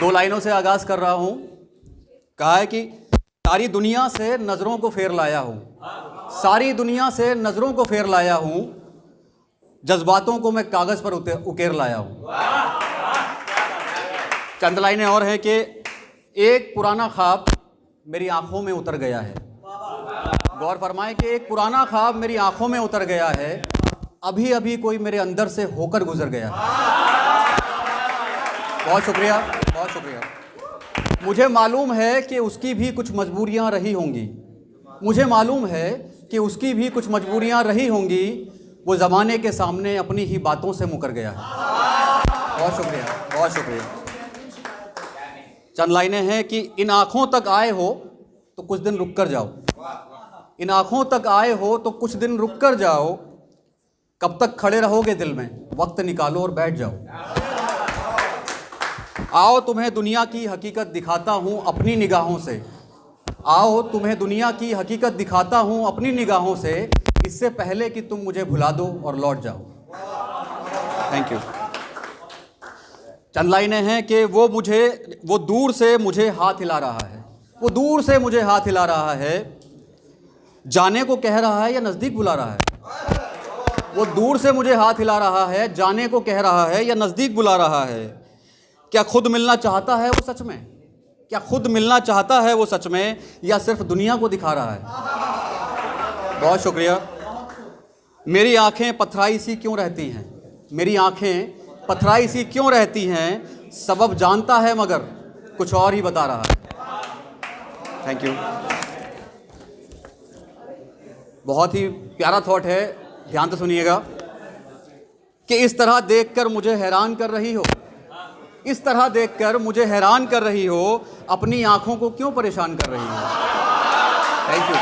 दो लाइनों से आगाज़ कर रहा हूँ। कहा है कि सारी दुनिया से नज़रों को फेर लाया हूँ, सारी दुनिया से नज़रों को फेर लाया हूँ, जज्बातों को मैं कागज़ पर उकेर लाया हूँ। चंद लाइनें और हैं कि एक पुराना ख्वाब मेरी आंखों में उतर गया है। गौर फरमाएं कि एक पुराना ख्वाब मेरी आंखों में उतर गया है, अभी अभी कोई मेरे अंदर से होकर गुजर गया है। बहुत शुक्रिया, बहुत शुक्रिया। मुझे मालूम है कि उसकी भी कुछ मजबूरियां रही होंगी, मुझे मालूम है कि उसकी भी कुछ मजबूरियां रही होंगी, वो ज़माने के सामने अपनी ही बातों से मुकर गया है। बहुत शुक्रिया, बहुत शुक्रिया। चंद लाइनें हैं कि इन आँखों तक आए हो तो कुछ दिन रुक कर जाओ, इन आँखों तक आए हो तो कुछ दिन रुक कर जाओ, कब तक खड़े रहोगे दिल में, वक्त निकालो और बैठ जाओ। आओ तुम्हें दुनिया की हकीकत दिखाता हूँ अपनी निगाहों से, आओ तुम्हें दुनिया की हकीकत दिखाता हूँ अपनी निगाहों से, इससे पहले कि तुम मुझे भुला दो और लौट जाओ। Thank you. चंद लाइनें हैं कि वो दूर से मुझे हाथ हिला रहा है, वो दूर से मुझे हाथ हिला रहा है, जाने को कह रहा है या नज़दीक बुला रहा है। वो दूर से मुझे हाथ हिला रहा है, जाने को कह रहा है या नज़दीक बुला रहा है। क्या खुद मिलना चाहता है वो सच में, क्या खुद मिलना चाहता है वो सच में, या सिर्फ दुनिया को दिखा रहा है। बहुत शुक्रिया। मेरी आंखें पथराई सी क्यों रहती हैं, मेरी आंखें पथराई सी क्यों रहती हैं, सबब जानता है मगर कुछ और ही बता रहा है। Thank you. बहुत ही प्यारा थॉट है, ध्यान से सुनिएगा कि इस तरह देखकर मुझे हैरान कर रही हो, इस तरह देखकर मुझे हैरान कर रही हो, अपनी आंखों को क्यों परेशान कर रही हो। थैंक यू,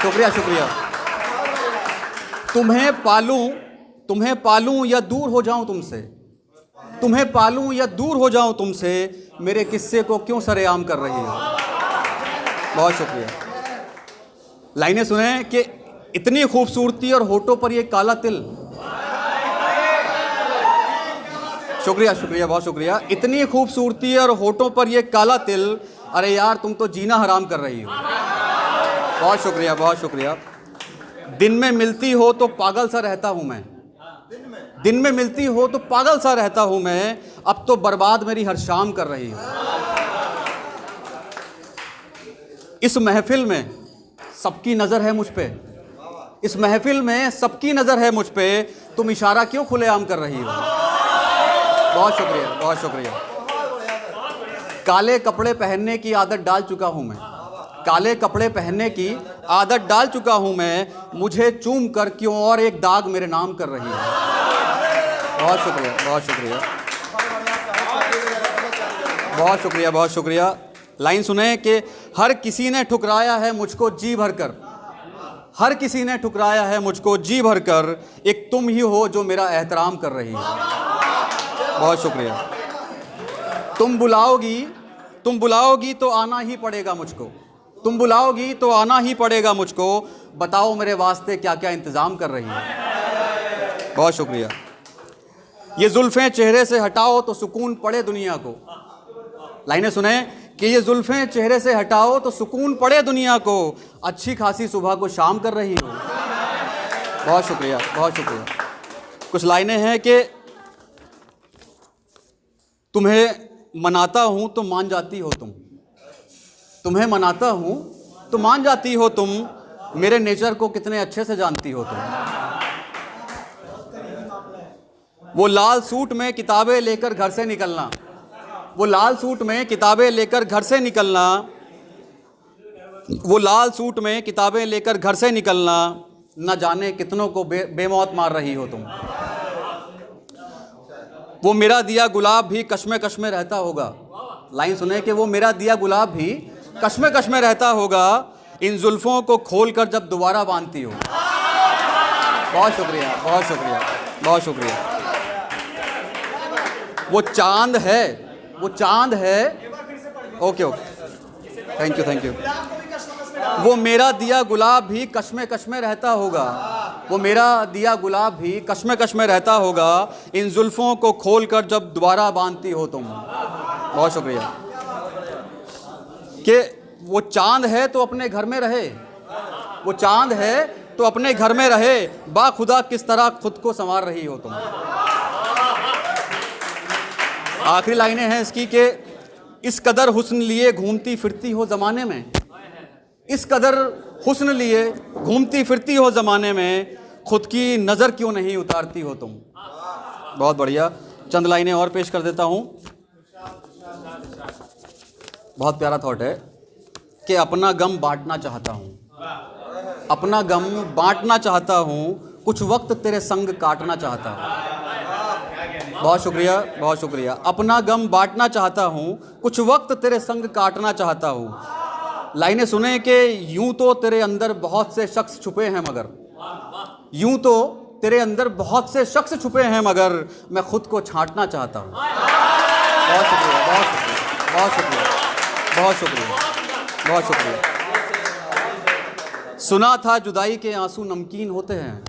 शुक्रिया शुक्रिया। तुम्हें पालूं या दूर हो जाऊं तुमसे, तुम्हें पालूं या दूर हो जाऊं तुमसे, मेरे किस्से को क्यों सरेआम कर रही हो। बहुत शुक्रिया। लाइनें सुने कि इतनी खूबसूरती और होठों पर ये काला तिल। शुक्रिया शुक्रिया, बहुत शुक्रिया। इतनी खूबसूरती और होठों पर ये काला तिल, अरे यार तुम तो जीना हराम कर रही हो। बहुत शुक्रिया, बहुत शुक्रिया। दिन में मिलती हो तो पागल सा रहता हूँ मैं, दिन में मिलती हो तो पागल सा रहता हूँ मैं, अब तो बर्बाद मेरी हर शाम कर रही हो। इस महफिल में सबकी नज़र है मुझ पे, इस महफिल में सबकी नज़र है मुझ पे, तुम इशारा क्यों खुलेआम कर रही हो। बहुत शुक्रिया, बहुत शुक्रिया। काले कपड़े पहनने की आदत डाल चुका हूँ मैं, काले कपड़े पहनने की आदत डाल चुका हूँ मैं, मुझे चूम कर क्यों और एक दाग मेरे नाम कर रही है। बहुत शुक्रिया, बहुत शुक्रिया, बहुत शुक्रिया, बहुत शुक्रिया। लाइन सुने कि हर किसी ने ठुकराया है मुझको जी भर कर, हर किसी ने ठुकराया है मुझको जी भर कर, एक तुम ही हो जो मेरा एहतराम कर रही है। बहुत शुक्रिया। तुम बुलाओगी तो आना ही पड़ेगा मुझको, तुम बुलाओगी तो आना ही पड़ेगा मुझको, बताओ मेरे वास्ते क्या क्या इंतज़ाम कर रही है। बहुत शुक्रिया। ये जुल्फ़ें चेहरे से हटाओ तो सुकून पड़े दुनिया को। लाइनें सुने कि ये जुल्फ़ें चेहरे से हटाओ तो सुकून पड़े दुनिया को, अच्छी खासी सुबह को शाम कर रही हो। बहुत शुक्रिया, बहुत शुक्रिया। कुछ लाइनें हैं कि तुम्हें मनाता हूँ तो मान जाती हो तुम, तुम्हें मनाता हूँ तो मान जाती हो तुम, मेरे नेचर को कितने अच्छे से जानती हो तुम। वो लाल सूट में किताबें लेकर घर से निकलना, वो लाल सूट में किताबें लेकर घर से निकलना, वो लाल सूट में किताबें लेकर घर से निकलना, न जाने कितनों को बेमौत मार रही हो तुम। वो मेरा दिया गुलाब भी कश्मे कश्मे रहता होगा। लाइन सुने कि वो मेरा दिया गुलाब भी कश्मे कश्मे रहता होगा, इन जुल्फ़ों को खोल कर जब दोबारा बांधती हो। बहुत शुक्रिया, बहुत शुक्रिया, बहुत शुक्रिया। वो चांद है, वो चांद है। Okay okay, thank you, thank you. वो मेरा दिया गुलाब भी कश्मे कश्मे रहता होगा, वो मेरा दिया गुलाब भी कश्मे कश्मे रहता होगा, इन जुल्फ़ों को खोल कर जब दोबारा बांधती हो तुम। बहुत शुक्रिया। कि वो चांद है तो अपने घर में रहे, वो चांद है तो अपने घर में रहे, बाखुदा किस तरह खुद को संवार रही हो तुम। आखिरी लाइनें हैं इसकी कि इस कदर हुस्न लिए घूमती फिरती हो ज़माने में, इस कदर हुस्न लिए घूमती फिरती हो ज़माने में, खुद की नज़र क्यों नहीं उतारती हो तुम। बहुत बढ़िया। चंद लाइनें और पेश कर देता हूँ। बहुत प्यारा थॉट है कि अपना गम बांटना चाहता हूँ, अपना गम बांटना चाहता हूँ, कुछ वक्त तेरे संग काटना चाहता हूँ। बहुत शुक्रिया, बहुत शुक्रिया। अपना गम बांटना चाहता हूँ, कुछ वक्त तेरे संग काटना चाहता हूँ। लाइनें सुने कि यूं तो तेरे अंदर बहुत से शख्स छुपे हैं मगर, यूं तो तेरे अंदर बहुत से शख्स छुपे हैं मगर मैं खुद को छांटना चाहता हूँ। बहुत शुक्रिया, बहुत शुक्रिया, बहुत शुक्रिया, बहुत शुक्रिया, बहुत शुक्रिया। सुना था जुदाई के आंसू नमकीन होते हैं,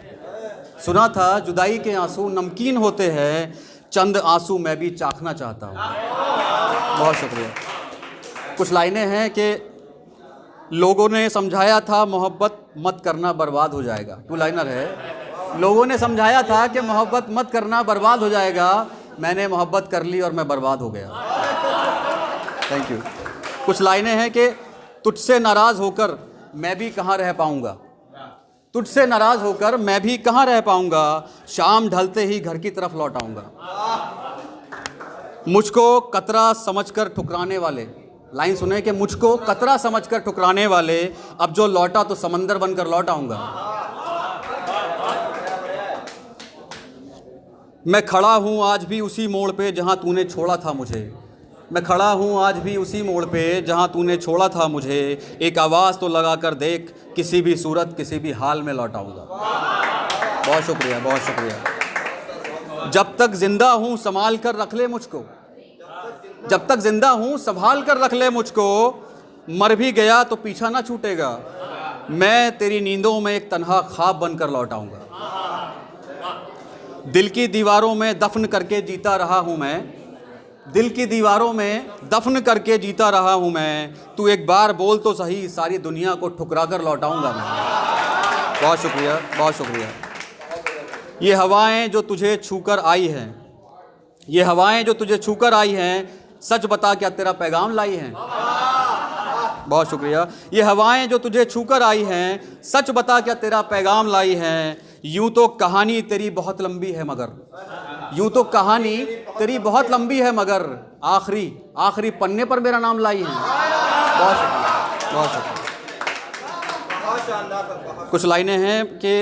सुना था जुदाई के आंसू नमकीन होते हैं, चंद आंसू मैं भी चाखना चाहता हूँ। बहुत शुक्रिया। कुछ लाइनें हैं कि लोगों ने समझाया था मोहब्बत मत करना बर्बाद हो जाएगा। टू लाइनर है। लोगों ने समझाया था कि मोहब्बत मत करना बर्बाद हो जाएगा, मैंने मोहब्बत कर ली और मैं बर्बाद हो गया। Thank you. कुछ लाइनें हैं कि तुझसे नाराज़ होकर मैं भी कहाँ रह पाऊँगा, तुझसे नाराज़ होकर मैं भी कहाँ रह पाऊँगा, शाम ढलते ही घर की तरफ लौट आऊँगा। मुझको कतरा समझकर ठुकराने वाले, लाइन सुने कि मुझको कतरा समझकर ठुकराने वाले, अब जो लौटा तो समंदर बनकर लौट आऊँगा। मैं खड़ा हूँ आज भी उसी मोड़ पे जहाँ तूने छोड़ा था मुझे, मैं खड़ा हूँ आज भी उसी मोड़ पे जहाँ तूने छोड़ा था मुझे, एक आवाज़ तो लगा कर देख, किसी भी सूरत किसी भी हाल में लौट आऊँगा। बहुत शुक्रिया, बहुत शुक्रिया। जब तक ज़िंदा हूँ संभाल कर रख ले मुझको, जब तक ज़िंदा हूँ संभाल कर रख ले मुझको, मर भी गया तो पीछा ना छूटेगा, मैं तेरी नींदों में एक तन्हा ख्वाब बनकर लौट आऊँगा। दिल की दीवारों में दफन करके जीता रहा हूँ मैं, दिल की दीवारों में दफन करके जीता रहा हूँ मैं, तू एक बार बोल तो सही, सारी दुनिया को ठुकरा कर लौटाऊँगा मैं। बहुत शुक्रिया, बहुत शुक्रिया। ये हवाएं जो तुझे छूकर आई हैं, ये हवाएं जो तुझे छूकर आई हैं, सच बता क्या तेरा पैगाम लाई हैं। बहुत शुक्रिया। ये हवाएं जो तुझे छूकर आई हैं, सच बता क्या तेरा पैगाम लाई हैं। यूं तो कहानी तेरी बहुत लंबी है मगर, यूं तो कहानी तेरी बहुत लंबी है मगर, आखिरी आखिरी पन्ने पर मेरा नाम लाई है। बहुत शुक्रिया, बहुत शुक्रिया। कुछ लाइनें हैं कि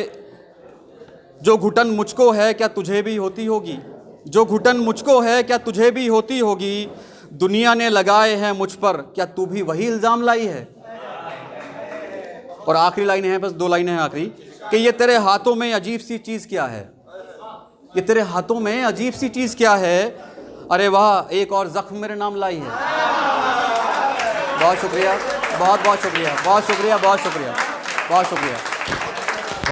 जो घुटन मुझको है क्या तुझे भी होती होगी, जो घुटन मुझको है क्या तुझे भी होती होगी, दुनिया ने लगाए हैं मुझ पर क्या तू भी वही इल्ज़ाम लाई है। और आखिरी लाइनें हैं, बस 2 लाइनें हैं आखिरी, कि ये तेरे हाथों में अजीब सी चीज़ क्या है, ये तेरे हाथों में अजीब सी चीज़ क्या है, अरे वाह एक और ज़ख्म मेरे नाम लाई है। बहुत शुक्रिया, बहुत बहुत शुक्रिया, बहुत शुक्रिया, बहुत शुक्रिया, बहुत शुक्रिया।